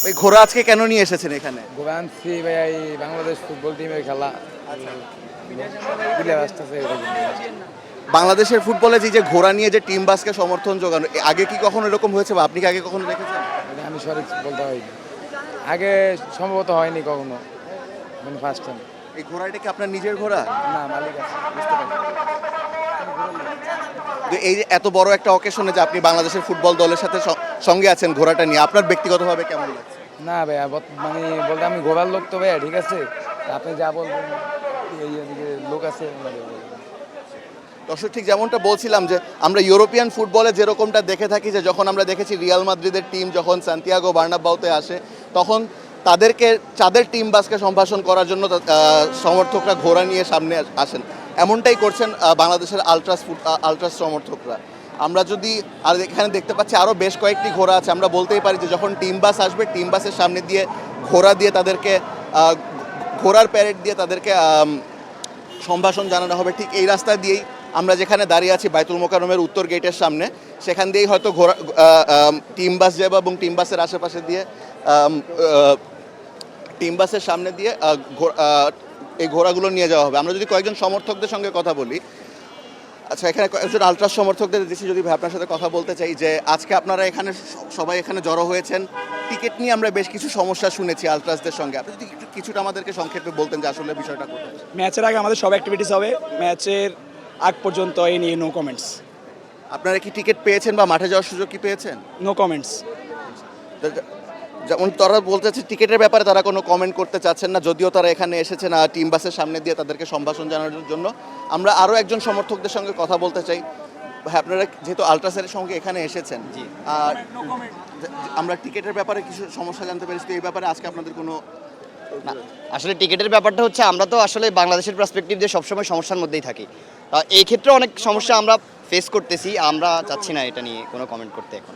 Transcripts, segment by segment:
ওই ঘোড়া আজকে কেন নিয়ে এসেছেন এখানে? গোবা আনছি ভাই, এই বাংলাদেশ ফুটবল টিমের খেলা দিলে আসতেছে এটা জন্য। বাংলাদেশের ফুটবলে যে ঘোড়া নিয়ে যে টিম বাসকে সমর্থন যোগানো, আগে কি কখনো এরকম হয়েছে বা আপনি কি আগে কখনো দেখেছেন? এটা আমি সঠিক বলতে হয়নি, আগে সম্ভবত হয়নি কখনো, মানে ফার্স্ট টাইম। এই ঘোড়াটা কি আপনার নিজের ঘোড়া? না, মালিক আছে। বুঝতে পারছি। তো এই যে এত বড় একটা অকেশনে যে আপনি বাংলাদেশের ফুটবল দলের সাথে সঙ্গে আছেন ঘোড়াটা নিয়ে, আপনার ব্যক্তিগতভাবে কেমন লাগছে? না ভাইয়া, মানে বলতে আমি গোবার লোক তো ভাইয়া, ঠিক আছে, আপনি যা বলবেন এই এদিকে লোক আছে ওনাদের বলবেন। দর্শক, ঠিক যেমনটা বলছিলাম যে আমরা ইউরোপিয়ান ফুটবলে যেরকমটা দেখে থাকি, যে যখন আমরা দেখেছি রিয়াল মাদ্রিদের টিম যখন সান্তিয়াগো বার্নাব্বাউতে আসে, তখন তাদের টিম বাসকে সম্ভাষণ করার জন্য সমর্থকরা ঘোড়া নিয়ে সামনে আসেন। এমনটাই করছেন বাংলাদেশের আলট্রাস সমর্থকরা। আমরা যদি আর এখানে দেখতে পাচ্ছি আরও বেশ কয়েকটি ঘোড়া আছে, আমরা বলতেই পারি যে যখন টিম বাস আসবে, টিম বাসের সামনে দিয়ে ঘোড়া দিয়ে তাদেরকে ঘোড়ার প্যারেড দিয়ে তাদেরকে সম্ভাষণ জানানো হবে। ঠিক এই রাস্তা দিয়েই আমরা যেখানে দাঁড়িয়ে আছি, বাইতুল মোকাররমের উত্তর গেটের সামনে, সেখান দিয়েই হয়তো ঘোড়া টিম বাস যাবে এবং টিম বাসের আশেপাশে দিয়ে টিম বাসের সামনে দিয়ে এই ঘোড়াগুলো নিয়ে যাওয়া হবে। আমরা যদি কয়েকজন সমর্থকদের সঙ্গে কথা বলি, আচ্ছা, এখানে কয়েকজন আলট্রাস সমর্থকদের দিচ্ছি, যদি ভাই আপনার সাথে কথা বলতে চাই যে আজকে আপনারা এখানে সবাই এখানে জড়ো হয়েছেন, টিকিট নিয়ে আমরা বেশ কিছু সমস্যা শুনেছি আলট্রাসদের সঙ্গে। আপনি যদি কিছুটা আমাদেরকে সংক্ষেপে বলতেন যে আসলে বিষয়টা কোথায়? ম্যাচের আগে আমাদের সব অ্যাক্টিভিটিস হবে, ম্যাচের আগ পর্যন্ত এই নিয়ে নো কমেন্টস। আপনারা কি টিকিট পেয়েছেন বা মাঠে যাওয়ার সুযোগ কি পেয়েছেন? No comments. যেমন তারা বলতে চাচ্ছে টিকিটের ব্যাপারে তারা কোনো কমেন্ট করতে চাচ্ছেন না, যদিও তারা এখানে এসেছেন টিম বাসের সামনে দিয়ে তাদেরকে সম্ভাষণ জানানোর জন্য। আমরা আরও একজন সমর্থকদের সঙ্গে কথা বলতে চাই। হ্যাঁ, আপনারা যেহেতু আলট্রাসের সঙ্গে এখানে এসেছেন, আর আমরা টিকিটের ব্যাপারে কিছু সমস্যা জানতে পেরেছি, তো এই ব্যাপারে আজকে আপনাদের কোনো না, আসলে টিকিটের ব্যাপারটা হচ্ছে, আমরা তো আসলে বাংলাদেশের পার্সপেক্টিভ দিয়ে সবসময় সমস্যার মধ্যেই থাকি। এই ক্ষেত্রে অনেক সমস্যা আমরা ফেস করতেছি, আমরা চাচ্ছি না এটা নিয়ে কোনো কমেন্ট করতে। এখন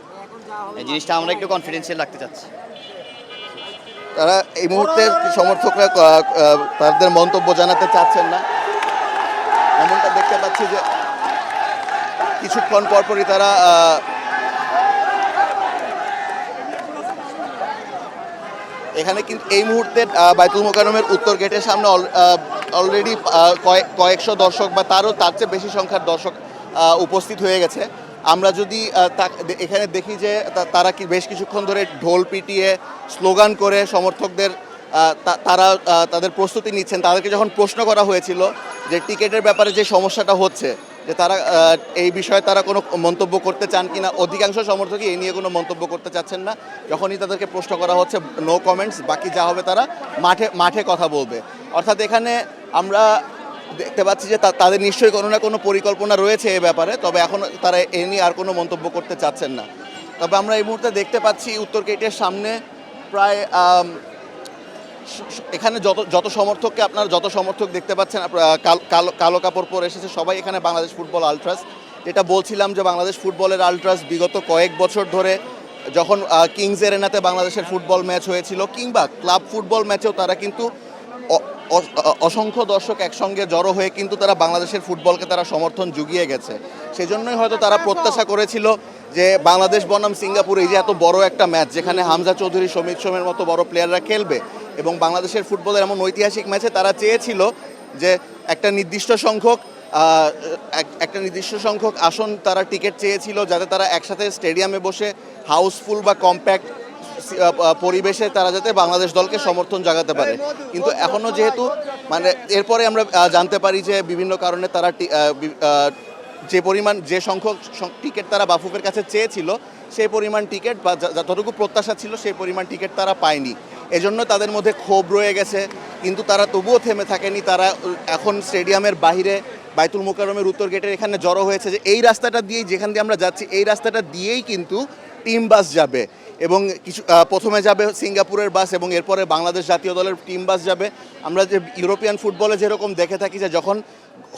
এই জিনিসটা আমরা একটু কনফিডেন্সিয়াল রাখতে চাচ্ছি। তারা এই মুহূর্তে সমর্থকরা তাদের মন্তব্য জানাতে চাচ্ছেন না, এমনটা দেখতে পাচ্ছি যে কিছুক্ষণ পরপরই তারা এখানে কিন্তু এই মুহূর্তে বাইতুল মোকাররমের উত্তর গেটের সামনে অলরেডি কয়েকশো দর্শক বা তার চেয়ে বেশি সংখ্যার দর্শক উপস্থিত হয়ে গেছে। আমরা যদি এখানে দেখি যে তারা কি বেশ কিছুক্ষণ ধরে ঢোল পিটিয়ে স্লোগান করে সমর্থকদের তারা তাদের প্রস্তুতি নিচ্ছেন। তাদেরকে যখন প্রশ্ন করা হয়েছিল যে টিকিটের ব্যাপারে যে সমস্যাটা হচ্ছে, যে তারা এই বিষয়ে তারা কোনো মন্তব্য করতে চান কিনা, অধিকাংশ সমর্থকই এই নিয়ে কোনো মন্তব্য করতে চাচ্ছেন না। যখনই তাদেরকে প্রশ্ন করা হচ্ছে, নো কমেন্টস, বাকি যা হবে তারা মাঠে কথা বলবে। অর্থাৎ এখানে আমরা দেখতে পাচ্ছি যে তাদের নিশ্চয়ই কোনো না কোনো পরিকল্পনা রয়েছে এ ব্যাপারে, তবে এখন তারা এ নিয়ে আর কোনো মন্তব্য করতে চাচ্ছেন না। তবে আমরা এই মুহূর্তে দেখতে পাচ্ছি উত্তর গেটের সামনে প্রায় এখানে যত সমর্থক দেখতে পাচ্ছেন, কালো কাপড় পরে এসেছে, সবাই এখানে বাংলাদেশ ফুটবল আলট্রাস। যেটা বলছিলাম যে বাংলাদেশ ফুটবলের আলট্রাস বিগত কয়েক বছর ধরে যখন কিংস এরেনাতে বাংলাদেশের ফুটবল ম্যাচ হয়েছিল, কিংবা ক্লাব ফুটবল ম্যাচেও তারা কিন্তু অসংখ্য দর্শক একসঙ্গে জড়ো হয়ে কিন্তু তারা বাংলাদেশের ফুটবলকে তারা সমর্থন জুগিয়ে গেছে। সেজন্যই হয়তো তারা প্রত্যাশা করেছিল যে বাংলাদেশ বনাম সিঙ্গাপুর, এই যে এত বড় একটা ম্যাচ, যেখানে হামজা চৌধুরী, সমিত সোমের মতো বড় প্লেয়াররা খেলবে, এবং বাংলাদেশের ফুটবলের এমন ঐতিহাসিক ম্যাচে তারা চেয়েছিল যে একটা নির্দিষ্ট সংখ্যক আসন তারা টিকিট চেয়েছিল, যাতে তারা একসাথে স্টেডিয়ামে বসে হাউসফুল বা কম্প্যাক্ট পরিবেশে তারা যাতে বাংলাদেশ দলকে সমর্থন জাগাতে পারে। কিন্তু এখনও যেহেতু এরপরে আমরা জানতে পারি যে বিভিন্ন কারণে তারা যে সংখ্যক টিকিট তারা বাফুফের কাছে চেয়েছিল, সেই পরিমাণ টিকিট বা যতটুকু প্রত্যাশা ছিল সেই পরিমাণ টিকিট তারা পায়নি। এজন্য তাদের মধ্যে ক্ষোভ রয়ে গেছে, কিন্তু তারা তবুও থেমে থাকেনি। তারা এখন স্টেডিয়ামের বাইরে বাইতুল মোকাররমের উত্তর গেটের এখানে জড়ো হয়েছে, যে এই রাস্তাটা দিয়েই, যেখান দিয়ে আমরা যাচ্ছি, এই রাস্তাটা দিয়েই কিন্তু টিম বাস যাবে, এবং প্রথমে যাবে সিঙ্গাপুরের বাস এবং এরপরে বাংলাদেশ জাতীয় দলের টিম বাস যাবে। আমরা যে ইউরোপিয়ান ফুটবলে যেরকম দেখে থাকি যে যখন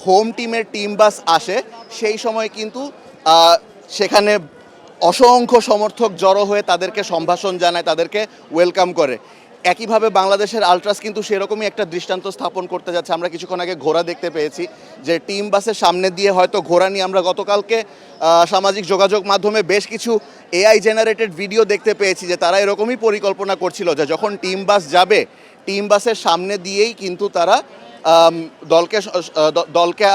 হোম টিমের টিম বাস আসে, সেই সময় কিন্তু সেখানে অসংখ্য সমর্থক জড়ো হয়ে তাদেরকে সম্ভাষণ জানায়, তাদেরকে ওয়েলকাম করে। একইভাবে বাংলাদেশের আলট্রাস কিন্তু সেরকমই একটা দৃষ্টান্ত স্থাপন করতে যাচ্ছে। আমরা কিছুক্ষণ আগে ঘোড়া দেখতে পেয়েছি, যে টিম বাসের সামনে দিয়ে হয়তো ঘোড়া নিয়ে আমরা গতকালকে সামাজিক যোগাযোগ মাধ্যমে বেশ কিছু এআই জেনারেটেড ভিডিও দেখতে পেয়েছি, যে তারা এরকমই পরিকল্পনা করছিল যে যখন টিম বাস যাবে, টিম বাসের সামনে দিয়েই কিন্তু তারা দলকে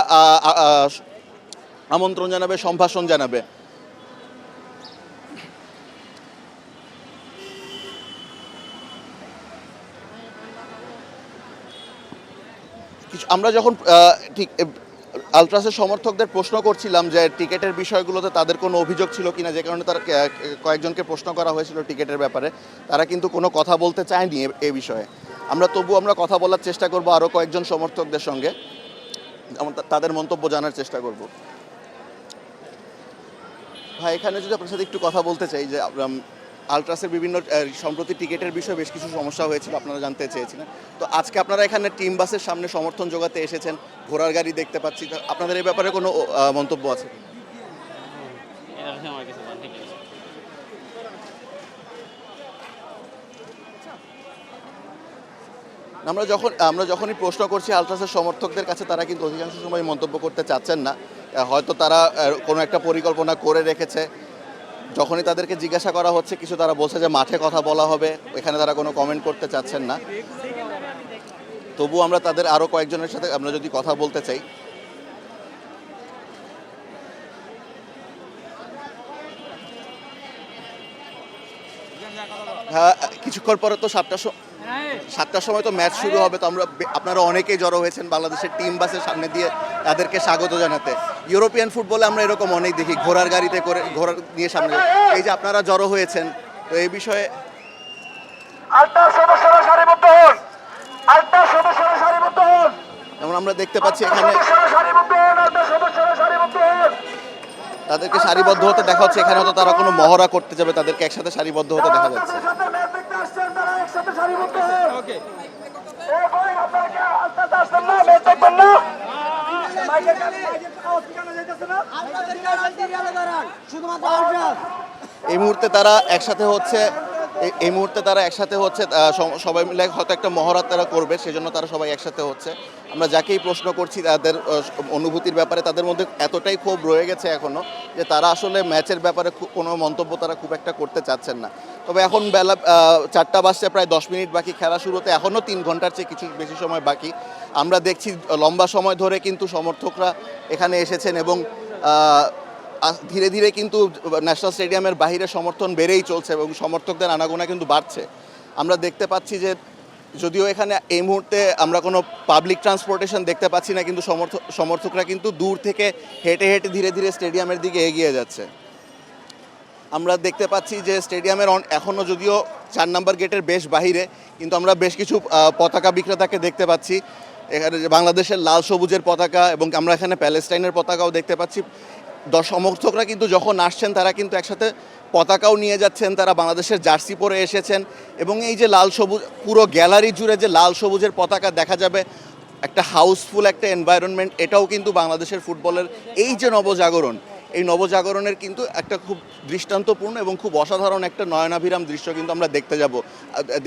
আমন্ত্রণ জানাবে, সম্ভাষণ জানাবে। আমরা যখন ঠিক আলট্রাসের সমর্থকদের প্রশ্ন করছিলাম যে টিকেটের বিষয়গুলোতে তাদের কোনো অভিযোগ ছিল কিনা, যে কারণে তারা কয়েকজনকে প্রশ্ন করা হয়েছিল টিকেটের ব্যাপারে, তারা কিন্তু কোনো কথা বলতে চায়নি এ বিষয়ে। আমরা কথা বলার চেষ্টা করব আরও কয়েকজন সমর্থকদের সঙ্গে, তাদের মন্তব্য জানার চেষ্টা করব। ভাই, এখানে যদি আপনার সাথে একটু কথা বলতে চাই, যে আলট্রাসের বিভিন্ন সম্প্রতি টিকেটের বিষয়ে বেশ কিছু সমস্যা হয়েছিল, আপনারা জানতে চেয়েছিলেন। তো আজকে আপনারা এখানে টিম বাসের সামনে সমর্থন জোগাতে এসেছেন, ঘোড়ার গাড়ি দেখতে পাচ্ছি, তো আপনাদের এই ব্যাপারে কোনো মন্তব্য আছে? আমরা যখনই প্রশ্ন করছি আলট্রাসের সমর্থকদের কাছে, তারা কিন্তু অধিকাংশ সময় মন্তব্য করতে চাচ্ছেন না। হয়তো তারা কোনো একটা পরিকল্পনা করে রেখেছে। যখনই তাদেরকে জিজ্ঞাসা করা হচ্ছে কিছু, তারা বলছে যে মাঠে কথা বলা হবে, এখানে তারা কোনো কমেন্ট করতে চাচ্ছেন না। তবু আমরা তাদের আরও কয়েকজনের সাথে আমরা যদি কথা বলতে চাই। হ্যাঁ, কিছুক্ষণ পরে তো 7টার সময় তো ম্যাচ শুরু হবে। তো আপনারা অনেকেই জড়ো হয়েছেন বাংলাদেশের টিম বাসের সামনে দিয়ে তাদেরকে স্বাগত জানাতে। ইউরোপিয়ান ফুটবলে আমরা এরকম অনেক দেখি, ঘোড়ার গাড়িতে করে ঘোড়া নিয়ে সামনে। এই যে আপনারা জড়ো হয়েছেন, তো এই বিষয়ে যেমন আমরা দেখতে পাচ্ছি এখানে তাদেরকে সারিবদ্ধ হতে দেখা হচ্ছে। এখানে হয়তো তারা কোনো মহড়া করতে যাবে, তাদেরকে একসাথে সারিবদ্ধ হতে দেখা যাচ্ছে। এই মুহূর্তে তারা একসাথে হচ্ছে সবাই মিলে হয়তো একটা মহড়া তারা করবে, সেজন্য তারা সবাই একসাথে হচ্ছে। আমরা যাকেই প্রশ্ন করছি তাদের অনুভূতির ব্যাপারে, তাদের মধ্যে এতটাই ক্ষোভ রয়ে গেছে এখনো, যে তারা আসলে ম্যাচের ব্যাপারে কোনো মন্তব্য তারা খুব একটা করতে চাচ্ছেন না। তবে এখন বেলা 4টা বাজছে, প্রায় 10 মিনিট বাকি খেলা শুরুতে, এখনও 3 ঘন্টার চেয়ে কিছু বেশি সময় বাকি। আমরা দেখছি লম্বা সময় ধরে কিন্তু সমর্থকরা এখানে এসেছেন, এবং ধীরে ধীরে কিন্তু ন্যাশনাল স্টেডিয়ামের বাইরে সমর্থন বেড়েই চলছে, এবং সমর্থকদের আনাগোনা কিন্তু বাড়ছে। আমরা দেখতে পাচ্ছি যে যদিও এখানে এই মুহূর্তে আমরা কোনো পাবলিক ট্রান্সপোর্টেশন দেখতে পাচ্ছি না, কিন্তু সমর্থকরা কিন্তু দূর থেকে হেঁটে হেঁটে ধীরে ধীরে স্টেডিয়ামের দিকে এগিয়ে যাচ্ছে। আমরা দেখতে পাচ্ছি যে স্টেডিয়ামের এখনও যদিও 4 নম্বর গেটের বেশ বাহিরে, কিন্তু আমরা বেশ কিছু পতাকা বিক্রেতাকে দেখতে পাচ্ছি। এখানে বাংলাদেশের লাল সবুজের পতাকা, এবং আমরা এখানে প্যালেস্টাইনের পতাকাও দেখতে পাচ্ছি। সমর্থকরা কিন্তু যখন আসছেন, তারা কিন্তু একসাথে পতাকাও নিয়ে যাচ্ছেন, তারা বাংলাদেশের জার্সি পরে এসেছেন। এবং এই যে লাল সবুজ, পুরো গ্যালারি জুড়ে যে লাল সবুজের পতাকা দেখা যাবে, একটা হাউসফুল একটা এনভায়রনমেন্ট, এটাও কিন্তু বাংলাদেশের ফুটবলের এই যে নবজাগরণ, এই নবজাগরণের কিন্তু একটা খুব দৃষ্টান্তপূর্ণ এবং খুব অসাধারণ একটা নয়নাভিরাম দৃশ্য কিন্তু আমরা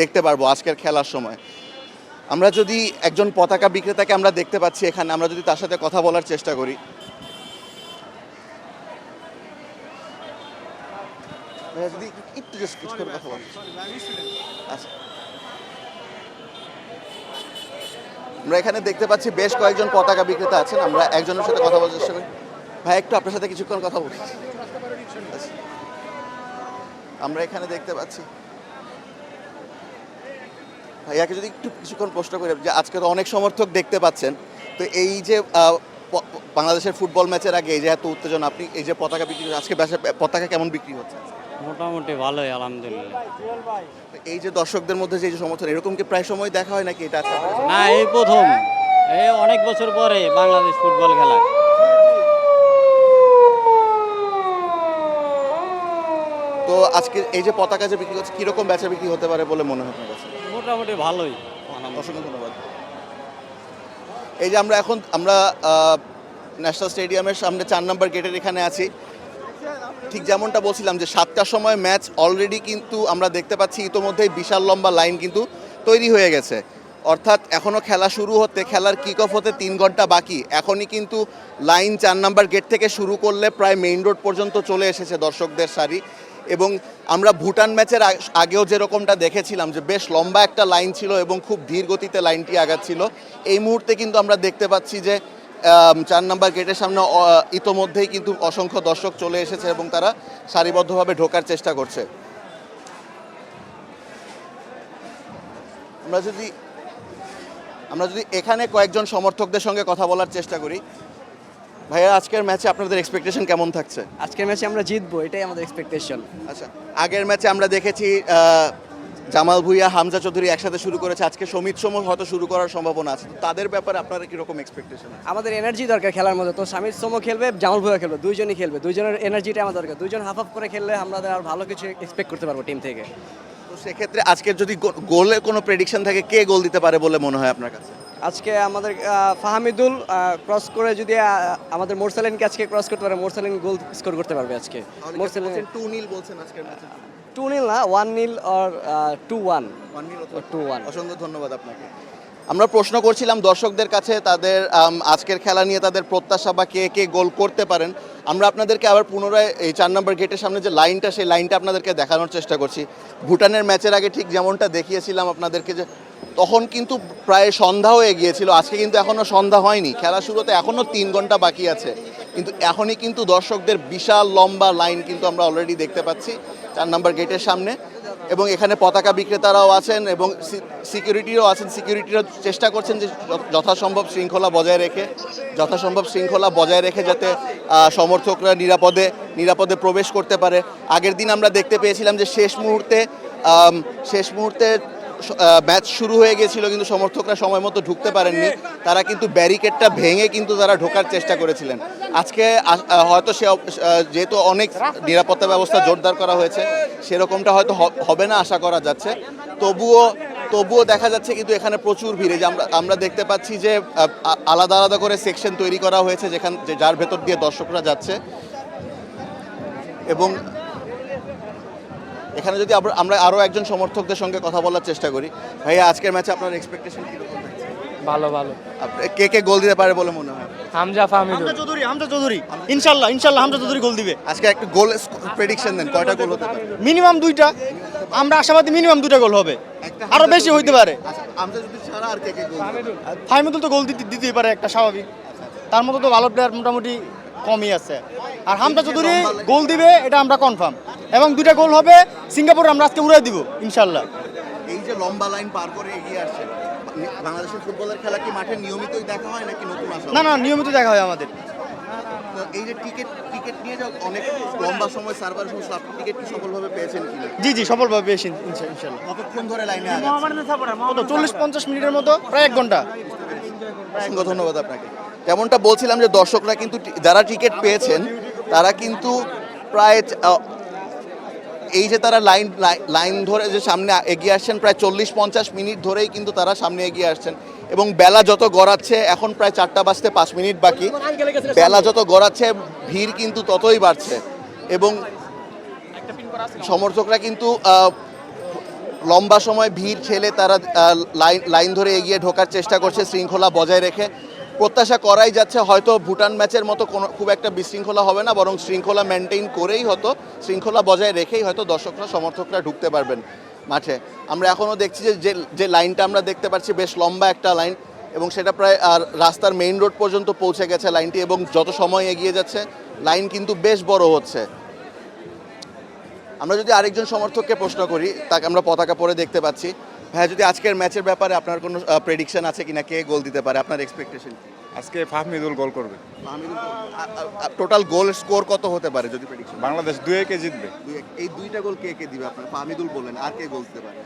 দেখতে পারবো আজকের খেলার সময়। আমরা যদি একজন পতাকা বিক্রেতাকে আমরা দেখতে পাচ্ছি এখানে, আমরা যদি তার সাথে কথা বলার চেষ্টা করি। যদি একটু কিছু করে কথা বলি। আচ্ছা, আমরা এখানে দেখতে পাচ্ছি বেশ কয়েকজন পতাকা বিক্রেতা আছেন। আমরা একজনের সাথে কথা বলার চেষ্টা করি। ভাই, একটু আপনার সাথে কিছুক্ষণ কথা বলি। আমরা এখানে দেখতে পাচ্ছি ভাইয়াকে যদি একটু কিছুক্ষণ প্রশ্ন করে, যে আজকে তো অনেক সমর্থক দেখতে পাচ্ছেন, তো এই যে বাংলাদেশের ফুটবল ম্যাচের আগে এই যে এত উত্তেজনা, আপনি এই যে পতাকা বিক্রি, আজকে পতাকা কেমন বিক্রি হচ্ছে? মোটামুটি ভালোই, আলহামদুলিল্লাহ। এই যে দর্শকদের মধ্যে যে সমর্থন, এরকম কি প্রায় সময় দেখা হয় নাকি এটা? না, এই প্রথম, এই অনেক বছর পরে বাংলাদেশ ফুটবল খেলা। তো আজকে এই যে পতাকা যে বিক্রি হচ্ছে, কিরকম বেচা বিক্রি হতে পারে বলে মনে হয় আপনার কাছে? মোটামুটি ভালোই। অসংখ্য ধন্যবাদ। এই যে আমরা ন্যাশনাল স্টেডিয়ামের সামনে 4 নম্বর গেটের এখানে আছি। ঠিক যেমনটা বলছিলাম যে 7টার সময় ম্যাচ অলরেডি কিন্তু আমরা দেখতে পাচ্ছি ইতোমধ্যেই বিশাল লম্বা লাইন কিন্তু তৈরি হয়ে গেছে। অর্থাৎ এখনও খেলা শুরু হতে, খেলার কিক অফ হতে 3 ঘন্টা বাকি। এখনই কিন্তু লাইন 4 নাম্বার গেট থেকে শুরু করলে প্রায় মেইন রোড পর্যন্ত চলে এসেছে দর্শকদের সারি। এবং আমরা ভুটান ম্যাচের আগেও যেরকমটা দেখেছিলাম যে বেশ লম্বা একটা লাইন ছিল এবং খুব ধীর গতিতে লাইনটি আগাচ্ছিল, এই মুহূর্তে কিন্তু আমরা দেখতে পাচ্ছি যে 4 নাম্বার গেটের সামনে ইতোমধ্যেই কিন্তু অসংখ্য দর্শক চলে এসেছে এবং তারা সারিবদ্ধভাবে ঢোকার চেষ্টা করছে। আমরা যদি এখানে কয়েকজন সমর্থকদের সঙ্গে কথা বলার চেষ্টা করি, ভাইয়া আজকের ম্যাচে আপনাদের এক্সপেকটেশন কেমন থাকছে? আজকের ম্যাচে আমরা জিতবো, এটাই আমাদের এক্সপেকটেশন। আচ্ছা, আগের ম্যাচে আমরা দেখেছি জামাল ভুঁইয়া, হামজা চৌধুরী একসাথে শুরু করেছে, আজকে সমিত সোম হয়তো শুরু করার সম্ভাবনা আছে। তো তাদের ব্যাপারে আপনারা কীরকম এক্সপেকটেশন আছে? আমাদের এনার্জি দরকার খেলার মধ্যে, তো সামির সোমো খেলবে, জামাল ভুয়া খেলবে, দুইজনই খেলবে, দুইজনের এনার্জিটা আমার দরকার। দুইজন হাফ হাফ করে খেললে আমরা আর ভালো কিছু এক্সপেক্ট করতে পারবো টিম থেকে। তো সেক্ষেত্রে আজকের যদি গোলের কোনো প্রেডিকশন থাকে, কে গোল দিতে পারে বলে মনে হয় আপনার কাছে? আজকে আমাদের ফাহামিদুল ক্রস করে যদি আমাদের মোরসালিনকে আজকে ক্রস করতে পারে, মোরসালিন গোল স্কোর করতে পারবে আজকে। মোরসালিন 2-0 বলছেন আজকের ম্যাচে? 2-0 না, 1-0 অর 2-1। 1-0 অথবা 2-1। অসংখ্য ধন্যবাদ আপনাকে। আমরা প্রশ্ন করছিলাম দর্শকদের কাছে তাদের আজকের খেলা নিয়ে তাদের প্রত্যাশা বা কে কে গোল করতে পারেন। আমরা আপনাদেরকে আবার পুনরায় এই 4 নম্বর গেটের সামনে যে লাইনটা, সেই লাইনটা আপনাদেরকে দেখানোর চেষ্টা করছি। ভুটানের ম্যাচের আগে ঠিক যেমনটা দেখিয়েছিলাম আপনাদেরকে, যে তখন কিন্তু প্রায় সন্ধ্যা হয়ে গিয়েছিল। আজকে কিন্তু এখনও সন্ধ্যা হয়নি, খেলা শুরুতে এখনও 3 ঘন্টা বাকি আছে, কিন্তু এখনই কিন্তু দর্শকদের বিশাল লম্বা লাইন কিন্তু আমরা অলরেডি দেখতে পাচ্ছি 4 নম্বর গেটের সামনে। এবং এখানে পতাকা বিক্রেতারাও আছেন এবং সিকিউরিটিও আছেন। সিকিউরিটিরা চেষ্টা করছেন যে যথাসম্ভব শৃঙ্খলা বজায় রেখে যাতে সমর্থকরা নিরাপদে প্রবেশ করতে পারে। আগের দিন আমরা দেখতে পেয়েছিলাম যে শেষ মুহূর্তে ম্যাচ শুরু হয়ে গিয়েছিল, কিন্তু সমর্থকরা সময় মতো ঢুকতে পারেননি। তারা কিন্তু ব্যারিকেডটা ভেঙে কিন্তু তারা ঢোকার চেষ্টা করেছিলেন। আজকে হয়তো যেহেতু অনেক নিরাপত্তা ব্যবস্থা জোরদার করা হয়েছে, সেরকমটা হয়তো হবে না আশা করা যাচ্ছে। তবুও দেখা যাচ্ছে কিন্তু এখানে প্রচুর ভিড়। যে আমরা দেখতে পাচ্ছি যে আলাদা আলাদা করে সেকশন তৈরি করা হয়েছে যার ভেতর দিয়ে দর্শকরা যাচ্ছে। এবং এখানে যদি আমরা আরও একজন সমর্থকদের সঙ্গে কথা বলার চেষ্টা করি, ভাইয়া আজকের ম্যাচে আপনার এক্সপেকটেশন কীরকম থাকছে? ভালো। কে কে গোল দিতে পারে বলে মনে হয়? হামজা, ফাহমিদুল। হামজা চৌধুরী ইনশাল্লাহ হামজা চৌধুরী গোল দিবে। আজকে একটা গোল প্রেডিকশন দেন, কয়টা গোল হতে পারে? মিনিমাম 2টা, আমরা আশাবাদী মিনিমাম 2টা গোল হবে, আরো বেশি হইতে পারে। হামজা চৌধুরী ছাড়া আর কে কে গোল দিবে? ফাহমিদুল তো গোল দিতেই পারে, একটা স্বাভাবিক, তার মতো তো ভালো প্লেয়ার মোটামুটি কমই আছে। আর হামজা চৌধুরী গোল দিবে, এটা আমরা কনফার্ম। এবং 2টা গোল হবে সিঙ্গাপুর, আমরা আজকে উড়াই দিব ইনশাল্লাহ। এই যে লম্বা লাইন পার করে এগিয়ে আসছে, বাংলাদেশের ফুটবলের খেলা কি মাঠে নিয়মিতই দেখা হয় নাকি নতুন আসা? না, নিয়মিত দেখা হয় আমাদের। তো এই যে টিকিট নিয়ে যাও অনেক লম্বা সময় সার্ভারের সমস্যা, আপনি টিকিট কি সফলভাবে পেয়েছেন কিনা? জি সফলভাবে পেয়েছি ইনশাল্লাহ। কতক্ষণ ধরে লাইনে আছেন? 40-50 মিনিটের মতো, প্রায় 1 ঘন্টা। অসংখ্য ধন্যবাদ আপনাকে। যেমনটা বলছিলাম যে দর্শকরা কিন্তু যারা টিকিট পেয়েছেন তারা কিন্তু প্রায় এই যে তারা লাইন ধরে যে সামনে এগিয়ে আসছেন, প্রায় 40-50 মিনিট ধরেই কিন্তু তারা সামনে এগিয়ে আসছেন। এবং বেলা যত গড়াচ্ছে, এখন প্রায় 4টা বাজতে 5 মিনিট বাকি, বেলা যত গড়াচ্ছে ভিড় কিন্তু ততই বাড়ছে। এবং সমর্থকরা কিন্তু লম্বা সময় ভিড় ঠেলে তারা লাইন ধরে এগিয়ে ঢোকার চেষ্টা করছে শৃঙ্খলা বজায় রেখে। প্রত্যাশা করাই যাচ্ছে হয়তো ভুটান ম্যাচের মতো খুব একটা বিশৃঙ্খলা হবে না, বরং শৃঙ্খলা মেনটেন করেই শৃঙ্খলা বজায় রেখেই হয়তো সমর্থকরা ঢুকতে পারবেন মাঠে। আমরা এখনও দেখছি যে লাইনটা আমরা দেখতে পাচ্ছি বেশ লম্বা একটা লাইন, এবং সেটা প্রায় রাস্তার মেইন রোড পর্যন্ত পৌঁছে গেছে লাইনটি। এবং যত সময় এগিয়ে যাচ্ছে লাইন কিন্তু বেশ বড় হচ্ছে। আমরা যদি আরেকজন সমর্থককে প্রশ্ন করি, তাকে আমরা পতাকা পরে দেখতে পাচ্ছি। ভাইয়া, যদি আজকের ম্যাচের ব্যাপারে আপনার কোনো প্রেডিকশন আছে কিনা, কে গোল দিতে পারে, আপনার এক্সপেকটেশন? আজকে ফাহমিদুল গোল করবে। টোটাল গোল স্কোর কত হতে পারে যদি প্রেডিকশন? বাংলাদেশ 2-1 জিতবে। এই 2টা গোল কে দিবে আপনার? ফাহমিদুল বলেন, আর কে গোল দিতে পারে?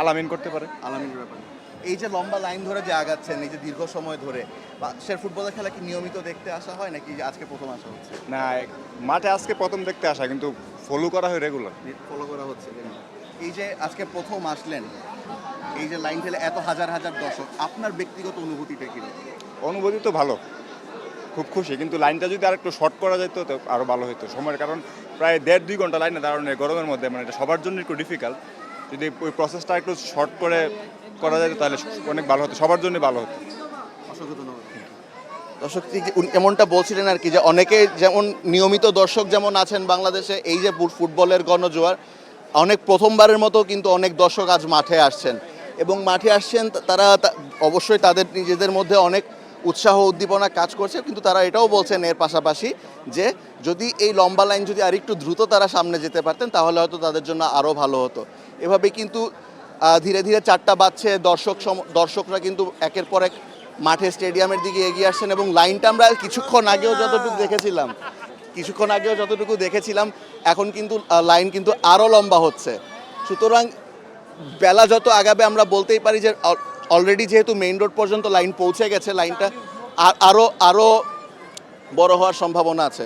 আলামিন করতে পারে। আলামিনের ব্যাপারে এই যে লম্বা লাইন ধরে যে আগাচ্ছেন, এই যে দীর্ঘ সময় ধরে, সে ফুটবলের খেলা কি নিয়মিত দেখতে আসা হয় নাকি আজকে প্রথম আসা হচ্ছে? না, মাঠে আজকে প্রথম দেখতে আসা, কিন্তু ফলো করা হয় রেগুলার। ফলো করা হচ্ছে। এই যে আজকে প্রথম আসলেন, এই যে লাইন ঠেলে এত হাজার হাজার দর্শক, আপনার ব্যক্তিগত অনুভূতিটা কি? অনুভূতি তো ভালো, খুব খুশি, কিন্তু লাইনটা যদি আর একটু শর্ট করা যেত তো আরও ভালো হতো। সময়ের কারণ প্রায় 1.5-2 ঘন্টা লাইনে দাঁড়ানো গরমের মধ্যে, মানে এটা সবার জন্য একটু ডিফিকাল্ট। যদি ওই প্রসেসটা একটু শর্ট করে করা যেত তাহলে অনেক ভালো হতো, সবার জন্য ভালো হতো। দর্শক ঠিক যে এমনটা বলছিলেন আর কি, যে অনেকে যেমন নিয়মিত দর্শক যেমন আছেন বাংলাদেশে, এই যে ফুটবলের গণজোয়ার, অনেক প্রথমবারের মতো কিন্তু অনেক দর্শক আজ মাঠে আসছেন, এবং মাঠে আসছেন তারা অবশ্যই তাদের নিজেদের মধ্যে অনেক উৎসাহ উদ্দীপনা কাজ করছে, কিন্তু তারা এটাও বলছেন এর পাশাপাশি যে যদি এই লম্বা লাইন যদি আরেকটু দ্রুত তারা সামনে যেতে পারতেন তাহলে হয়তো তাদের জন্য আরও ভালো হতো। এভাবে কিন্তু ধীরে ধীরে 4টা বাজছে, দর্শকরা কিন্তু একের পর এক মাঠে স্টেডিয়ামের দিকে এগিয়ে আসছেন, এবং লাইনটা আমরা কিছুক্ষণ আগেও যতটুকু দেখেছিলাম এখন কিন্তু লাইন কিন্তু আরও লম্বা হচ্ছে। সুতরাং বেলা যত আগাবে আমরা বলতেই পারি যে অলরেডি যেহেতু মেইন রোড পর্যন্ত লাইন পৌঁছে গেছে, লাইনটা আরও বড় হওয়ার সম্ভাবনা আছে।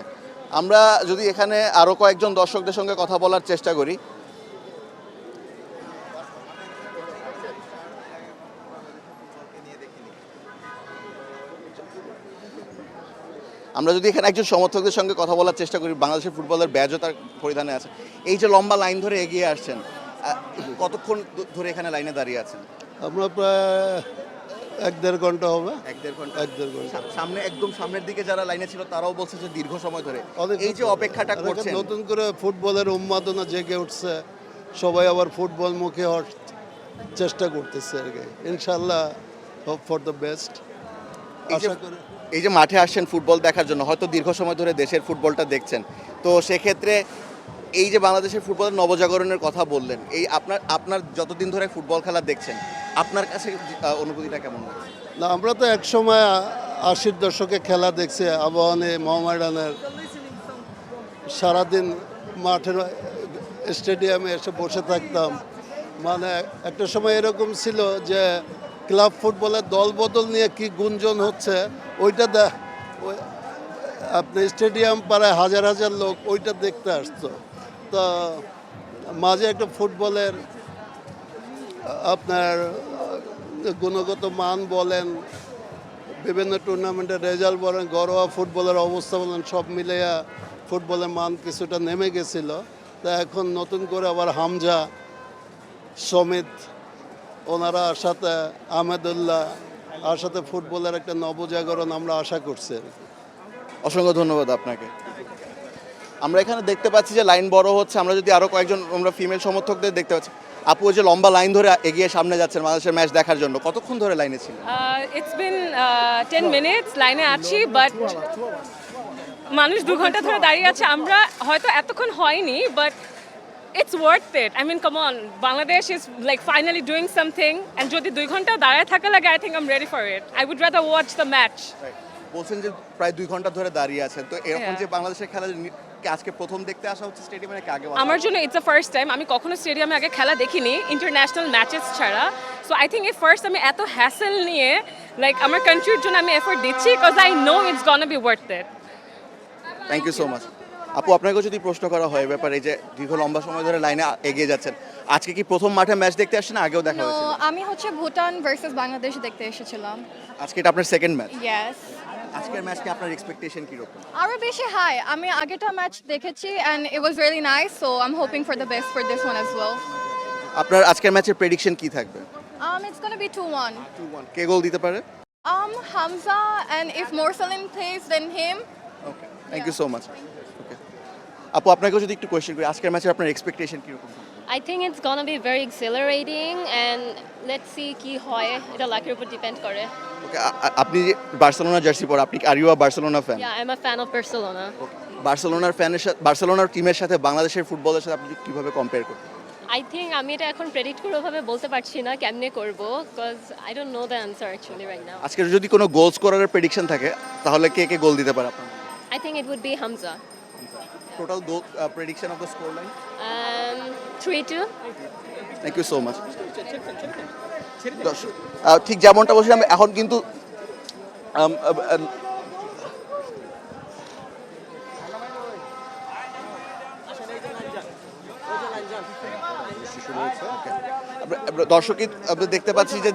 আমরা যদি এখানে আরও কয়েকজন দর্শকদের সঙ্গে কথা বলার চেষ্টা করি। আমরা যদি এখানে একজন সমর্থকদের সঙ্গে কথা বলার চেষ্টা করি, বাংলাদেশের ফুটবলের ব্যাজও তার পরিধানে আছে, এই যে লম্বা লাইন ধরে এগিয়ে আসছেন, কতক্ষণ ধরে এখানে লাইনে দাঁড়িয়ে আছেন? আমরা প্রায় 1-1.5 ঘন্টা হবে। 1-1.5 ঘন্টা। 1-1.5 ঘন্টা। সামনে একদম সামনের দিকে যারা লাইনে ছিল তারাও বলছে যে দীর্ঘ সময় ধরে এই যে অপেক্ষাটা আর করছেন। এখন নতুন করে ফুটবলের উন্মাদনা জেগে উঠছে, সবাই আবার ফুটবল মুখী হওয়ার চেষ্টা করতেছে আর কি। ইনশাল্লাহ হোপ ফর দ্য বেস্ট। এই যে মাঠে আসছেন ফুটবল দেখার জন্য, হয়তো দীর্ঘ সময় ধরে দেশের ফুটবলটা দেখছেন, তো সেক্ষেত্রে এই যে বাংলাদেশের ফুটবলের নবজাগরণের কথা বললেন, এই আপনার যতদিন ধরে ফুটবল খেলা দেখছেন, আপনার কাছে অনুভূতিটা কেমন হচ্ছে? না, আমরা তো একসময় 80-র দশকে খেলা দেখছি, আবাহনী মোহামেডানের, সারাদিন মাঠের স্টেডিয়ামে এসে বসে থাকতাম। মানে একটা সময় এরকম ছিল যে ক্লাব ফুটবলের দল বদল নিয়ে কি গুঞ্জন হচ্ছে ওইটা আপনি স্টেডিয়াম পাড়ায় হাজার হাজার লোক ওইটা দেখতে আসতো। তো মাঝে একটা ফুটবলের আপনার গুণগত মান বলেন, বিভিন্ন টুর্নামেন্টের রেজাল্ট বলেন, ঘরোয়া ফুটবলের অবস্থা বলেন, সব মিলিয়ে ফুটবলের মান কিছুটা নেমে গেছিল। তা এখন নতুন করে আবার হামজা, সমিত, ওনারা সাথে আহমেদুল্লাহ আর সাথে ফুটবলের একটা নবজাগরণ আমরা আশা করছি। অসংখ্য ধন্যবাদ আপনাকে। আমরা এখানে দেখতে পাচ্ছি যে লাইন বড় হচ্ছে, আমরা যদি আরও কয়েকজন আমরা ফিমেল সমর্থকদের দেখতে পাচ্ছি। আপু, ওই যে লম্বা লাইন ধরে এগিয়ে সামনে যাচ্ছেন বাংলাদেশের ম্যাচ দেখার জন্য, কতক্ষণ ধরে লাইনে ছিলেন? ইটস বিন 10 মিনিটস লাইনে আছি, বাট মানুষ 2 ঘন্টা ধরে দাঁড়িয়ে আছে। আমরা হয়তো এতক্ষণ হয়নি, but it's worth it. I mean, come on, Bangladesh is like finally doing something, and যদি 2 ঘন্টা দাঁড়ায় থাকা লাগে, I think I'm ready for it. I would rather watch the match. বলছেন যে প্রায় 2 ঘন্টা ধরে দাঁড়িয়ে আছেন, তো এরকম Yeah. যে বাংলাদেশের খেলা কি আজকে প্রথম দেখতে আসা হচ্ছে স্টেডিয়ামে নাকি আগে? আমার জন্য ইটস আ ফার্স্ট টাইম। আমি কখনো স্টেডিয়ামে আগে খেলা দেখিনি ইন্টারন্যাশনাল ম্যাচেস ছাড়া। সো আই থিঙ্ক এই ফার্স্ট আমি এত হ্যাসেল নিয়ে লাইক আমার কান্ট্রির জন্য আমি এফোর্ট দিচ্ছি, because I know it's gonna be worth it. Thank you so much. আপু, আপনাকে যদি প্রশ্ন করা হয় ব্যাপারে যে দীর্ঘ লম্বা সময় ধরে লাইনে এগিয়ে যাচ্ছেন, আজকে কি প্রথম মাঠে ম্যাচ দেখতে আসছেন, আগেও দেখা হয়েছিল? আমি হচ্ছে ভুটান ভার্সেস বাংলাদেশ দেখতে এসেছিলাম। আজকে এটা আপনার সেকেন্ড ম্যাচ। ইয়েস। আজকের ম্যাচকে আপনার এক্সপেকটেশন কি রকম? আরো বেশি হাই। আমি আগেটা ম্যাচ দেখেছি and it was really nice, so I am hoping for the best for this one as well. আপনার আজকের ম্যাচের প্রেডিকশন কি থাকবে? It's gonna be 2-1. কে গোল দিতে পারে? Hamza, and if Morsalim plays then him. Okay, thank you so much. Okay আপু, আপনাকে যদি একটু কোয়েশ্চেন করি, আজকের ম্যাচের আপনার এক্সপেকটেশন কি রকম? I think it's gonna be very exhilarating and let's see কি হয়, এটা লাকের উপর ডিপেন্ড করে। ওকে, আপনি বার্সেলোনা জার্সি পরে, আপনি আর you are Barcelona fan? Yeah, I'm a fan of Barcelona. বার্সেলোনার ফ্যানের সাথে, বার্সেলোনার টিমের সাথে বাংলাদেশের ফুটবলের সাথে আপনি কিভাবে কম্পেয়ার করবেন? I think আমি এটা এখন প্রেডিক্ট করে ভাবে বলতে পারছি না কেমনে করব, because I don't know the answer actually right now. আজকে যদি কোনো গোল স্কোরারের প্রেডিকশন থাকে তাহলে কে কে গোল দিতে পারে আপনার? I think it would be Hamza. Total goal prediction of the score line? 3-2. Thank you so much. ঠিক যেমনটা বলছিলাম, এখন কিন্তু দর্শক আমরা দেখতে পাচ্ছি যে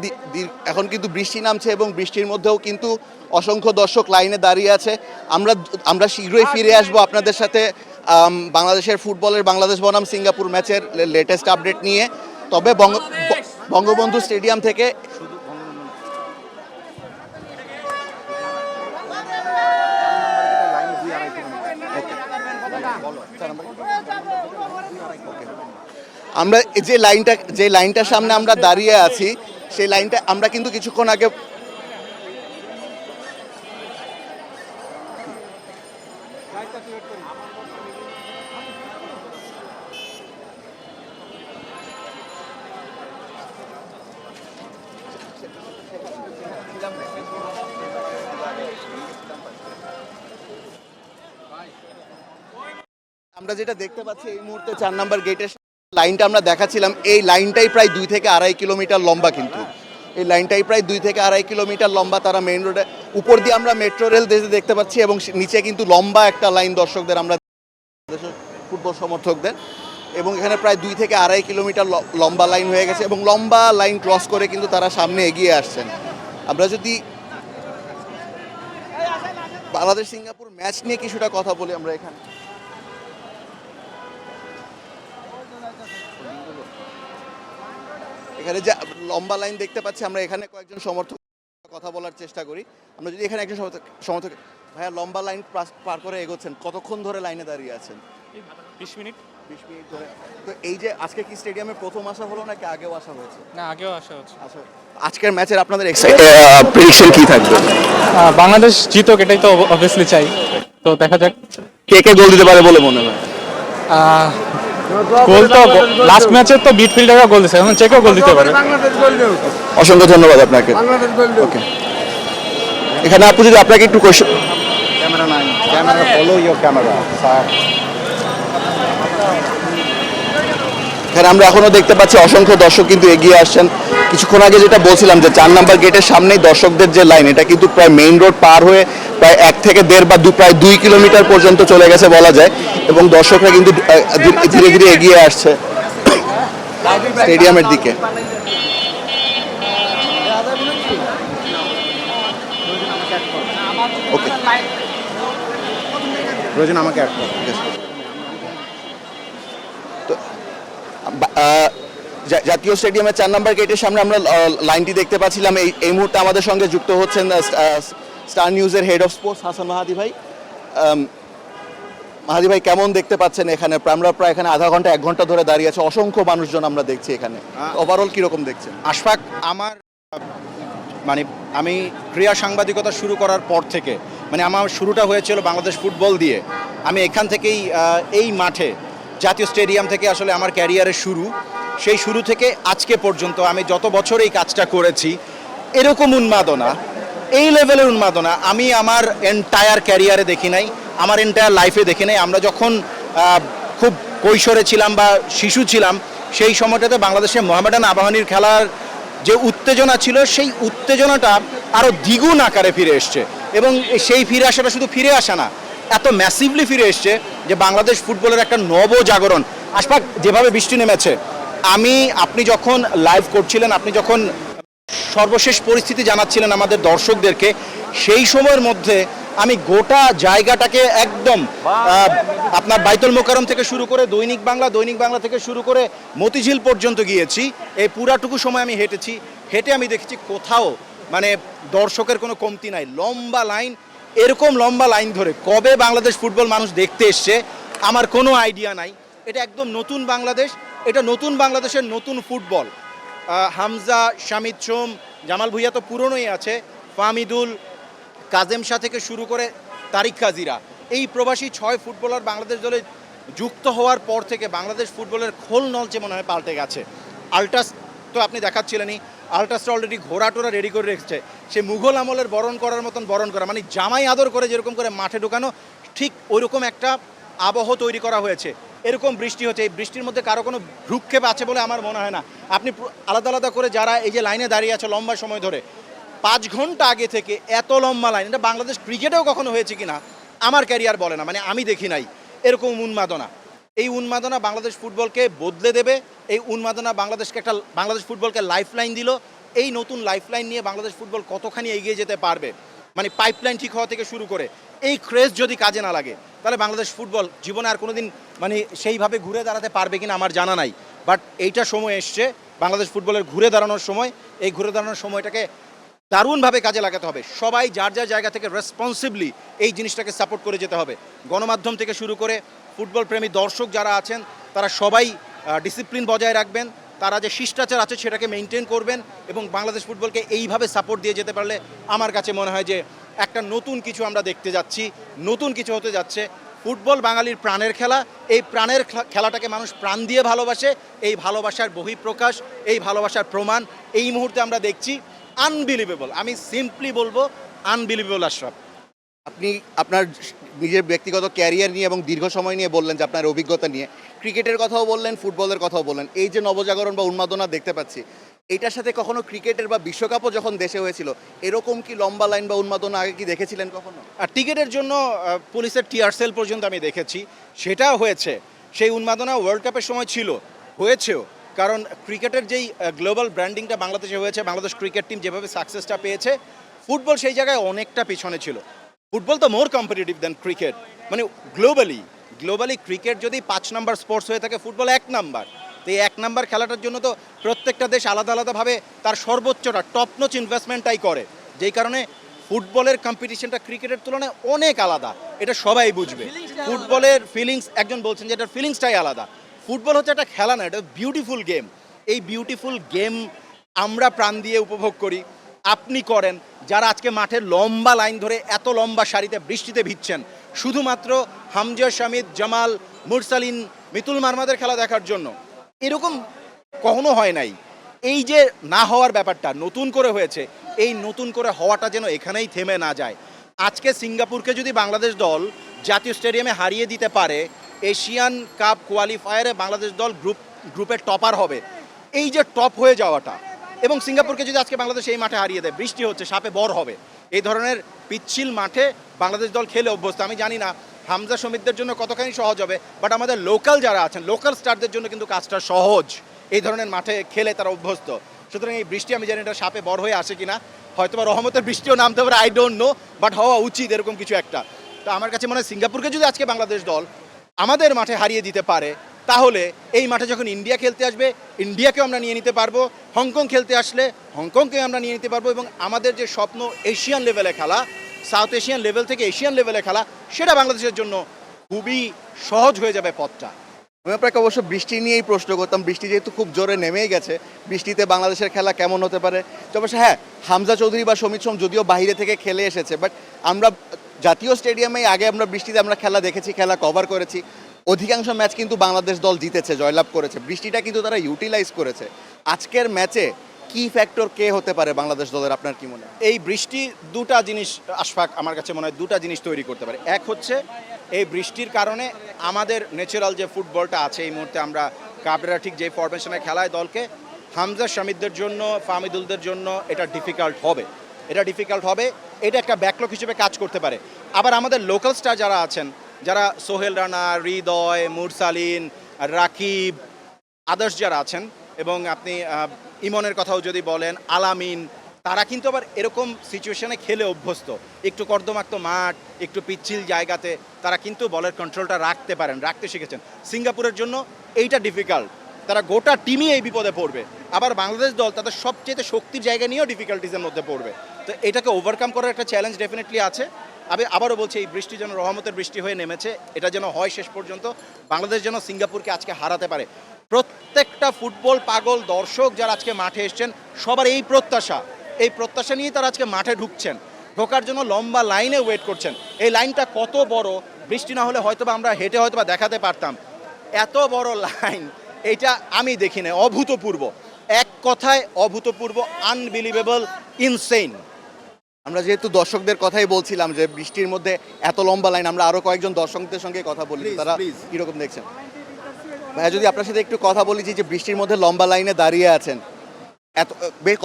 এখন কিন্তু বৃষ্টি নামছে, এবং বৃষ্টির মধ্যেও কিন্তু অসংখ্য দর্শক লাইনে দাঁড়িয়ে আছে। আমরা শীঘ্রই ফিরে আসবো আপনাদের সাথে বাংলাদেশের ফুটবলের বাংলাদেশ বনাম সিঙ্গাপুর ম্যাচের লেটেস্ট আপডেট নিয়ে। তবে বঙ্গবন্ধু স্টেডিয়াম থেকে আমরা যে লাইনটার সামনে আমরা দাঁড়িয়ে আছি সেই লাইনটা আমরা কিন্তু কিছুক্ষণ আগে আমরা যেটা দেখতে পাচ্ছি এই মুহূর্তে 4 নম্বর গেটের লাইনটা আমরা দেখাচ্ছিলাম, এই লাইনটাই প্রায় 2 থেকে 2.5 কিলোমিটার লম্বা। কিন্তু এই লাইনটাই প্রায় 2 থেকে 2.5 কিলোমিটার লম্বা। তারা মেইন রোডে উপর দিয়ে আমরা মেট্রো রেল দেখতে পাচ্ছি এবং নিচে কিন্তু লম্বা একটা লাইন দর্শকদের, আমরা ফুটবল সমর্থকদের, এবং এখানে প্রায় 2 থেকে 2.5 কিলোমিটার লম্বা লাইন হয়ে গেছে এবং লম্বা লাইন ক্রস করে কিন্তু তারা সামনে এগিয়ে আসছেন। আমরা যদি বাংলাদেশ সিঙ্গাপুর ম্যাচ নিয়ে কিছুটা কথা বলি, আমরা এখানে যে লম্বা লাইন দেখতে পাচ্ছি, আমরা এখানে কয়েকজন সমর্থক কথা বলার চেষ্টা করি। আমরা যদি এখানে একজন সমর্থক, ভাইয়া লম্বা লাইন পার করে এগোচ্ছেন, কতক্ষণ ধরে লাইনে দাঁড়িয়ে আছেন? 20 মিনিট ধরে। তো এই যে আজকে কি স্টেডিয়ামে প্রথম আসা হলো নাকি আগেও আসা হয়েছে? না, আগেও আসা হচ্ছে। আচ্ছা, আজকের ম্যাচের আপনাদের প্রেডিকশন কি থাকবে? বাংলাদেশ জিতুক, এটাই তো অবভিয়াসলি চাই। তো দেখা যাক কে কে গোল দিতে পারে বলে মনে হয়? গোল তো লাস্ট ম্যাচে তো মিডফিল্ডাররা গোল দিয়েছে, এখন চেকও গোল দিতে পারে। অসংখ্য ধন্যবাদ আপনাকে। ওকে, এখানে আপু যদি আপনাকে একটু কোশ্চেন, ক্যামেরা নাই, camera follow your camera sir. এখানে আমরা এখনো দেখতে পাচ্ছি অসংখ্য দর্শক কিন্তু এগিয়ে আসছেন। কিছুক্ষণ আগে যেটা বলছিলাম যে 4 নম্বর গেটের সামনেই দর্শকদের যে লাইন, এটা কিন্তু প্রায় মেইন রোড পার হয়ে প্রায় 1 থেকে 1.5 বা প্রায় 2 কিলোমিটার পর্যন্ত চলে গেছে বলা যায়, এবং দর্শকরা কিন্তু ধীরে ধীরে এগিয়ে আসছে স্টেডিয়ামের দিকে। ওকে, প্রয়োজন আমাকে অ্যাড করো। তো জাতীয় স্টেডিয়ামের 4 নম্বর গেটের সামনে আমরা লাইনটি দেখতে পাচ্ছিলাম। এই মুহূর্তে আমাদের সঙ্গে যুক্ত হচ্ছেন স্টার নিউজের হেড অফ স্পোর্টস হাসান মাহাদি ভাই। মাহাদি ভাই, কেমন দেখতে পাচ্ছেন এখানে? আমরা প্রায় এখানে আধা ঘন্টা 1 ঘন্টা ধরে দাঁড়িয়ে আছে, অসংখ্য মানুষজন আমরা দেখছি এখানে। ওভারঅল কিরকম দেখছেন? আশফাক, আমার মানে আমি ক্রীড়া সাংবাদিকতা শুরু করার পর থেকে, মানে আমার শুরুটা হয়েছিল বাংলাদেশ ফুটবল দিয়ে। আমি এখান থেকেই এই মাঠে জাতীয় স্টেডিয়াম থেকে আসলে আমার ক্যারিয়ারের শুরু। সেই শুরু থেকে আজকে পর্যন্ত আমি যত বছর এই কাজটা করেছি, এরকম উন্মাদনা, এই লেভেলের উন্মাদনা আমি আমার এন্টায়ার ক্যারিয়ারে দেখি নাই, আমার এন্টায়ার লাইফে দেখি নাই। আমরা যখন খুব কৈশোরে ছিলাম বা শিশু ছিলাম, সেই সময়টাতে বাংলাদেশে মোহামেডান আবাহনীর খেলার যে উত্তেজনা ছিল, সেই উত্তেজনাটা আরও দ্বিগুণ আকারে ফিরে এসছে, এবং সেই ফিরে আসাটা শুধু ফিরে আসা না, এত ম্যাসিভলি ফিরে এসছে যে বাংলাদেশ ফুটবলের একটা নবজাগরণ। আশফাক, যেভাবে বৃষ্টি নেমেছে, আপনি যখন লাইভ করছিলেন, আপনি যখন সর্বশেষ পরিস্থিতি জানাচ্ছিলেন আমাদের দর্শকদেরকে, সেই সময়ের মধ্যে আমি গোটা জায়গাটাকে একদম আপনার বাইতুল মোকাররম থেকে শুরু করে দৈনিক বাংলা থেকে শুরু করে মতিঝিল পর্যন্ত গিয়েছি। এই পুরাটুকু সময় আমি হেঁটে আমি দেখেছি কোথাও মানে দর্শকের কোনো কমতি নাই, লম্বা লাইন। এরকম লম্বা লাইন ধরে কবে বাংলাদেশ ফুটবল মানুষ দেখতে এসছে আমার কোনো আইডিয়া নাই। এটা একদম নতুন বাংলাদেশ, এটা নতুন বাংলাদেশের নতুন ফুটবল। হামজা, শামিদ সোম, জামাল ভুঁইয়া তো পুরনোই আছে, ফামিদুল, কাজেম শাহ থেকে শুরু করে তারিক কাজিরা, এই প্রবাসী 6 ফুটবলার বাংলাদেশ দলে যুক্ত হওয়ার পর থেকে বাংলাদেশ ফুটবলের খোল নলচে মনে হয় পাল্টে গেছে। আল্ট্রাস তো আপনি দেখাচ্ছিলেনই, আল্ট্রাসটা অলরেডি ঘোড়া টোরা রেডি করে রেখেছে। সে মুঘল আমলের বরণ করার মতন বরণ করা, মানে জামাই আদর করে যেরকম করে মাঠে ঢোকানো, ঠিক ওইরকম একটা আবহ তৈরি করা হয়েছে। এরকম বৃষ্টি হচ্ছে, এই বৃষ্টির মধ্যে কারো কোনো ভ্রুক্ষেপ আছে বলে আমার মনে হয় না। আপনি আলাদা আলাদা করে যারা এই যে লাইনে দাঁড়িয়ে আছে লম্বা সময় ধরে, 5 ঘন্টা আগে থেকে এত লম্বা লাইন, এটা বাংলাদেশ ক্রিকেটেও কখনো হয়েছে কিনা আমার ক্যারিয়ার বলে না, মানে আমি দেখি নাই এরকম উন্মাদনা। এই উন্মাদনা বাংলাদেশ ফুটবলকে বদলে দেবে, এই উন্মাদনা বাংলাদেশ ফুটবলকে লাইফলাইন দিল। এই নতুন লাইফলাইন নিয়ে বাংলাদেশ ফুটবল কতখানি এগিয়ে যেতে পারবে, মানে পাইপলাইন ঠিক হওয়া থেকে শুরু করে এই ক্রেজ যদি কাজে না লাগে, তাহলে বাংলাদেশ ফুটবল জীবনে আর কোনোদিন মানে সেইভাবে ঘুরে দাঁড়াতে পারবে কিনা আমার জানা নাই। বাট এইটা সময় এসছে বাংলাদেশ ফুটবলের ঘুরে দাঁড়ানোর সময়, এই ঘুরে দাঁড়ানোর সময়টাকে দারুণভাবে কাজে লাগাতে হবে। সবাই যার যার জায়গা থেকে রেসপন্সিবলি এই জিনিসটাকে সাপোর্ট করে যেতে হবে। গণমাধ্যম থেকে শুরু করে ফুটবল প্রেমী দর্শক যারা আছেন তারা সবাই ডিসিপ্লিন বজায় রাখবেন, তারা যে শিষ্টাচার আছে সেটাকে মেনটেন করবেন এবং বাংলাদেশ ফুটবলকে এইভাবে সাপোর্ট দিয়ে যেতে পারলে আমার কাছে মনে হয় যে একটা নতুন কিছু আমরা দেখতে যাচ্ছি, নতুন কিছু হতে যাচ্ছে। ফুটবল বাঙালির প্রাণের খেলা, এই প্রাণের খেলাটাকে মানুষ প্রাণ দিয়ে ভালোবাসে, এই ভালোবাসার বহিঃপ্রকাশ, এই ভালোবাসার প্রমাণ এই মুহূর্তে আমরা দেখছি। আনবিলিভেবল, আমি সিম্পলি বলবো আনবিলিভেবল আশরাফ। আপনি আপনার নিজের ব্যক্তিগত ক্যারিয়ার নিয়ে এবং দীর্ঘ সময় নিয়ে বললেন যে আপনার অভিজ্ঞতা নিয়ে, ক্রিকেটের কথাও বললেন, ফুটবলের কথাও বললেন। এই যে নবজাগরণ বা উন্মাদনা দেখতে পাচ্ছি, এটার সাথে কখনো ক্রিকেটের বা বিশ্বকাপও যখন দেশে হয়েছিল এরকম কি লম্বা লাইন বা উন্মাদনা আগে কি দেখেছিলেন কখনো? আর টিকেটের জন্য পুলিশের টিয়ার সেল পর্যন্ত আমি দেখেছি, সেটাও হয়েছে। সেই উন্মাদনা ওয়ার্ল্ড কাপের সময় ছিল, হয়েছেও, কারণ ক্রিকেটের যেই গ্লোবাল ব্র্যান্ডিংটা বাংলাদেশে হয়েছে, বাংলাদেশ ক্রিকেট টিম যেভাবে সাকসেসটা পেয়েছে, ফুটবল সেই জায়গায় অনেকটা পিছনে ছিল। ফুটবল তো মোর কম্পিটিটিভ দেন ক্রিকেট, মানে গ্লোবালি ক্রিকেট যদি 5 নাম্বার স্পোর্টস হয়ে থাকে, ফুটবল 1 নাম্বার। তো এই 1 নাম্বার খেলাটার জন্য তো প্রত্যেকটা দেশ আলাদা আলাদাভাবে তার সর্বোচ্চটা টপ নচ ইনভেস্টমেন্টটাই করে, যেই কারণে ফুটবলের কম্পিটিশনটা ক্রিকেটের তুলনায় অনেক আলাদা, এটা সবাই বুঝবে। ফুটবলের ফিলিংস, একজন বলছেন যে এটার ফিলিংসটাই আলাদা। ফুটবল হচ্ছে একটা খেলা না, এটা বিউটিফুল গেম। এই বিউটিফুল গেম আমরা প্রাণ দিয়ে উপভোগ করি, আপনি করেন। যারা আজকে মাঠে লম্বা লাইন ধরে এত লম্বা সারিতে বৃষ্টিতে ভিজছেন শুধুমাত্র হামজা, শামিদ, জামাল, মুরসালিন, মিতুল মারমাদের খেলা দেখার জন্য, এরকম কখনো হয় নাই। এই যে না হওয়ার ব্যাপারটা নতুন করে হয়েছে, এই নতুন করে হওয়াটা যেন এখানেই থেমে না যায়। আজকে সিঙ্গাপুরকে যদি বাংলাদেশ দল জাতীয় স্টেডিয়ামে হারিয়ে দিতে পারে, এশিয়ান কাপ কোয়ালিফায়ারে বাংলাদেশ দল গ্রুপের টপার হবে। এই যে টপ হয়ে যাওয়াটা, এবং সিঙ্গাপুরকে যদি আজকে বাংলাদেশ এই মাঠে হারিয়ে দেয়, বৃষ্টি হচ্ছে, সাপে বর হবে, এই ধরনের পিচ্ছিল মাঠে বাংলাদেশ দল খেলে অভ্যস্ত। আমি জানি না হামজা সমিতদের জন্য কতখানি সহজ হবে, বাট আমাদের লোকাল যারা আছেন, লোকাল স্টারদের জন্য কিন্তু কাজটা সহজ। এই ধরনের মাঠে খেলে তারা অভ্যস্ত। সুতরাং এই বৃষ্টি, আমি জানি এটা সাপে বর হয়ে আসে কিনা, হয়তো বা রহমতের বৃষ্টিও নামতে পারে, আই ডোন্ট নো, বাট হওয়া উচিত এরকম কিছু একটা। তো আমার কাছে মনে হয় সিঙ্গাপুরকে যদি আজকে বাংলাদেশ দল আমাদের মাঠে হারিয়ে দিতে পারে, তাহলে এই মাঠে যখন ইন্ডিয়া খেলতে আসবে, ইন্ডিয়াকেও আমরা নিয়ে নিতে পারবো, হংকং খেলতে আসলে হংকংকে আমরা নিয়ে নিতে পারবো, এবং আমাদের যে স্বপ্ন এশিয়ান লেভেলে খেলা, সাউথ এশিয়ান লেভেল থেকে এশিয়ান লেভেলে খেলা, সেটা বাংলাদেশের জন্য খুবই সহজ হয়ে যাবে পথটা। আমি আপনাকে অবশ্য বৃষ্টি নিয়েই প্রশ্ন করতাম। বৃষ্টি যেহেতু খুব জোরে নেমেই গেছে, বৃষ্টিতে বাংলাদেশের খেলা কেমন হতে পারে? তো অবশ্য হ্যাঁ, হামজা চৌধুরী বা সমিত সোম যদিও বাইরে থেকে খেলে এসেছে, বাট আমরা জাতীয় স্টেডিয়ামে আগে আমরা বৃষ্টিতে আমরা খেলা দেখেছি, খেলা কভার করেছি। অধিকাংশ ম্যাচ কিন্তু বাংলাদেশ দল জিতেছে, জয়লাভ করেছে। বৃষ্টিটা কিন্তু তারা ইউটিলাইজ করেছে। আজকের ম্যাচে কি ফ্যাক্টর কে হতে পারে বাংলাদেশ দলের, আপনার কি মনে হয়? এই বৃষ্টি দুটা জিনিস, আশফাক, আমার কাছে মনে হয় দুটা জিনিস তৈরি করতে পারে। এক হচ্ছে এই বৃষ্টির কারণে আমাদের ন্যাচারাল যে ফুটবলটা আছে, এই মুহূর্তে আমরা কাবরেরা ঠিক যে ফরমেশনে খেলায় দলকে, হামজা শামিদদের জন্য, ফাহমিদুলদের জন্য এটা ডিফিকাল্ট হবে, এটা একটা ব্যাকলগ হিসেবে কাজ করতে পারে। আবার আমাদের লোকাল স্টার যারা আছেন, যারা সোহেল রানা, হৃদয়, মুরসালিন, রাকিব, আদার্স যারা আছেন, এবং আপনি ইমনের কথাও যদি বলেন, আলামিন, তারা কিন্তু আবার এরকম সিচুয়েশনে খেলে অভ্যস্ত। একটু কর্দমাক্ত মাঠ, একটু পিচ্ছিল জায়গাতে তারা কিন্তু বলের কন্ট্রোলটা রাখতে শিখেছেন। সিঙ্গাপুরের জন্য এইটা ডিফিকাল্ট, তারা গোটা টিমই এই বিপদে পড়বে। আবার বাংলাদেশ দল তাদের সবচেয়ে শক্তির জায়গা নিয়েও ডিফিকাল্টিসের মধ্যে পড়বে। তো এটাকে ওভারকাম করার একটা চ্যালেঞ্জ ডেফিনেটলি আছে। আমি আবারও বলছি, এই বৃষ্টি যেন রহমতের বৃষ্টি হয়ে নেমেছে, এটা যেন হয় শেষ পর্যন্ত। বাংলাদেশ যেন সিঙ্গাপুরকে আজকে হারাতে পারে। প্রত্যেকটা ফুটবল পাগল দর্শক যারা আজকে মাঠে এসছেন, সবার এই প্রত্যাশা নিয়েই তারা আজকে মাঠে ঢোকার জন্য লম্বা লাইনে ওয়েট করছেন। এই লাইনটা কত বড়, বৃষ্টি না হলে হয়তোবা আমরা হেঁটে হয়তোবা দেখাতে পারতাম। এত বড় লাইন, এটা আমি দেখি না, অভূতপূর্ব, এক কথায় অভূতপূর্ব, আনবিলিভেবল, ইনসেইন। আমরা যেহেতু দর্শকদের কথাই বলছিলাম যে বৃষ্টির মধ্যে এত লম্বা লাইন, আমরা আরো কয়েকজন দর্শকদের সঙ্গে কথা বলি, তারা কিরকম দেখছেন। ভাইয়া, যদি আপনার সাথে একটু কথা বলি, যে বৃষ্টির মধ্যে লম্বা লাইনে দাঁড়িয়ে আছেন,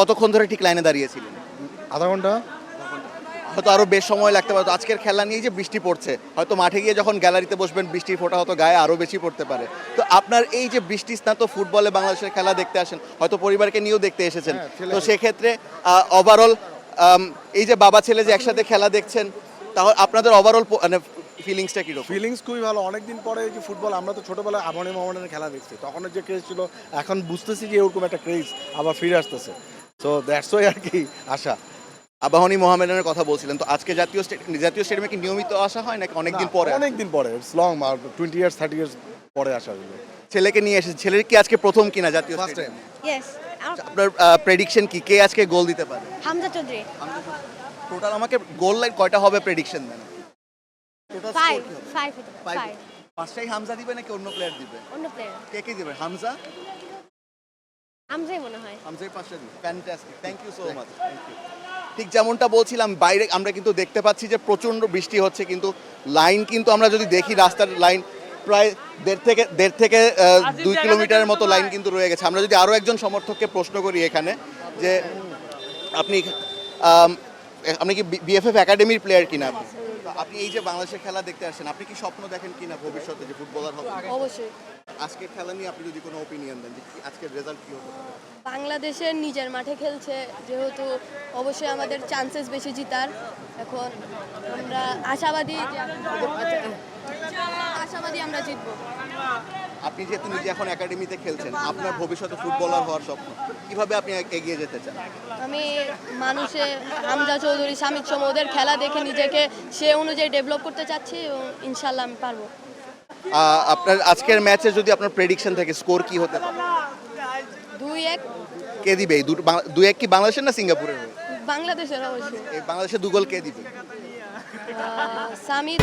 কতক্ষণ ধরে ঠিক লাইনে দাঁড়িয়েছিলেন? আধা ঘন্টা, হয়তো আরো বেশ সময় লাগতে পারে। আজকের খেলা নিয়ে যে বৃষ্টি পড়ছে, হয়তো মাঠে গিয়ে যখন গ্যালারিতে বসবেন, বৃষ্টির ফোঁটা হয়তো গায়ে আরো বেশি পড়তে পারে। তো আপনার এই যে বৃষ্টি স্নাত ফুটবলে বাংলাদেশের খেলা দেখতে আসেন, হয়তো পরিবারকে নিয়েও দেখতে এসেছেন, তো সেক্ষেত্রে ওভারঅল এই যে বাবা ছেলে যে একসাথে খেলা দেখছেন, তাহলে আপনাদের ওভারঅল মানে ফিলিংসটা কীরকম? ফিলিংস খুবই ভালো। অনেকদিন পরে যে ফুটবল, আমরা তো ছোটবেলায় আবাহনী মোহামেডানের খেলা দেখছি, তখনের যে ক্রেজ ছিল, এখন বুঝতেছি যে এরকম একটা ক্রেজ আবার ফিরে আসতেছে। সো দ্যাটস ওয়াই আর কি আশা। আবাহনী মোহামেডানের কথা বলছিলেন, তো আজকে জাতীয় স্টেডিয়ামে কি নিয়মিত আসা হয় নাকি অনেকদিন পরে? অনেকদিন পরে, ইটস লং, 20 ইয়ার্স 30 ইয়ার্স পরে আসা হলো। ছেলেকে নিয়ে এসেছে, ছেলের কি আজকে প্রথম কিনা জাতীয় ফার্স্ট টাইম। ইয়েস আপনার প্রেডিকশন কি, কে আজকে গোল দিতে পারে? হামজা চৌধুরী টোটাল আমাকে গোল লাইন কয়টা হবে প্রেডিকশন দেন? টোটাল 5 পাঁচটাই হামজা দিবে নাকি অন্য প্লেয়ার দিবে? অন্য প্লেয়ার কে দিবে? হামজা হামজাই মনে হয়। হামজাই পাঁচটা দিবে। Fantastic, thank you so much, thank you. ঠিক যেমনটা বলছিলাম, বাইরে আমরা কিন্তু দেখতে পাচ্ছি যে প্রচণ্ড বৃষ্টি হচ্ছে, কিন্তু লাইন কিন্তু আমরা যদি দেখি রাস্তার লাইন প্রায় দেড় থেকে 2 কিলোমিটারের মতো লাইন কিন্তু রয়ে গেছে। আমরা যদি আরও একজন সমর্থককে প্রশ্ন করি এখানে যে আপনি আপনি কি বিএফএফ একাডেমির প্লেয়ার কিনা? আপনি এই যে বাংলাদেশের খেলা দেখতে আসছেন, আপনি কি স্বপ্ন দেখেন কিনা ভবিষ্যতে যে ফুটবলার হবে? অবশ্যই। আজকের খেলা নিয়ে আপনি যদি কোনো ওপিনিয়ন দেন যে আজকের রেজাল্ট কি হতে পারে? বাংলাদেশের নিজের মাঠে খেলছে যেহেতু অবশ্যই আমাদের চান্সেস বেশি জিতার। এখন আমরা আশাবাদী আমরা জিতবো। আপনি যেহেতু নিজে এখন একাডেমিতে খেলছেন, আপনার ভবিষ্যতে ফুটবলার হওয়ার স্বপ্ন, কিভাবে আপনি এগিয়ে যেতে চান? আমি মানুষে হামজা চৌধুরী, শামিদ সোম ওদের খেলা দেখে নিজেকে সে অনুযায়ী ডেভেলপ করতে চাচ্ছি এবং ইনশাল্লাহ আমি পারবো। আপনার আজকের ম্যাচে যদি আপনার প্রেডিকশন থাকে, স্কোর কি হতে পারে? 2-1 কে দিবে? 2-1 কি বাংলাদেশের না সিঙ্গাপুরের? বাংলাদেশের অবশ্যই। এই বাংলাদেশের 2 গোল কে দিবে? শামিদ